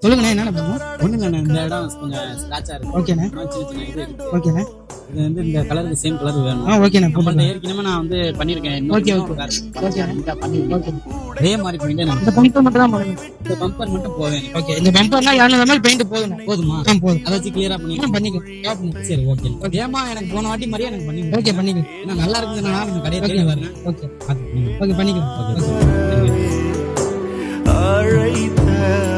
சொல்லுங்கண்ணே, என்னென்ன பண்ணணும்? ஒண்ணுங்கண்ணே, இந்த இடம் கொஞ்சம் ஸ்கிராச்சா இருக்கு. ஓகேண்ணே. சின்ன சின்ன இது இருக்கு. ஓகேண்ணே. இது வந்து இந்த கலருக்கு சேம் கலர் வேணும். ஓகேண்ணே, நம்மள்ட்ட போட்டுக்கலாம். ஏற்கனவே நான் வந்து பண்ணிருக்கேன். ஓகே, இன்னும் ஓகே. ஒரு கார் ஓகே. நீட்டா பண்ணிருக்கேன். அதே மாதிரி பண்ணிட்டு இந்த எனக்கு பம்பர் மட்டும் தான் பண்ணணும். இந்த பம்பர் மட்டும் போதும் எனக்கு. ஓகே, இந்த பம்பர்னா 200 ml பெயிண்ட் போதும். போதுமா? போதும். அதை வச்சு கிளியரா பண்ணிக்கலாம். பண்ணிக்கலாம். சரி, ஓகே. ஏமா எனக்கு போன வாட்டி மாதிரியே எனக்கு பண்ணி ஓகே, பண்ணிக்கலாம். ஏன்னா நல்லா இருக்குதுன்னா நம்ம கடையை தேடி வரேன். ஓகே, ஓகே, பண்ணிக்கலாம். ஓகே. அழைத்த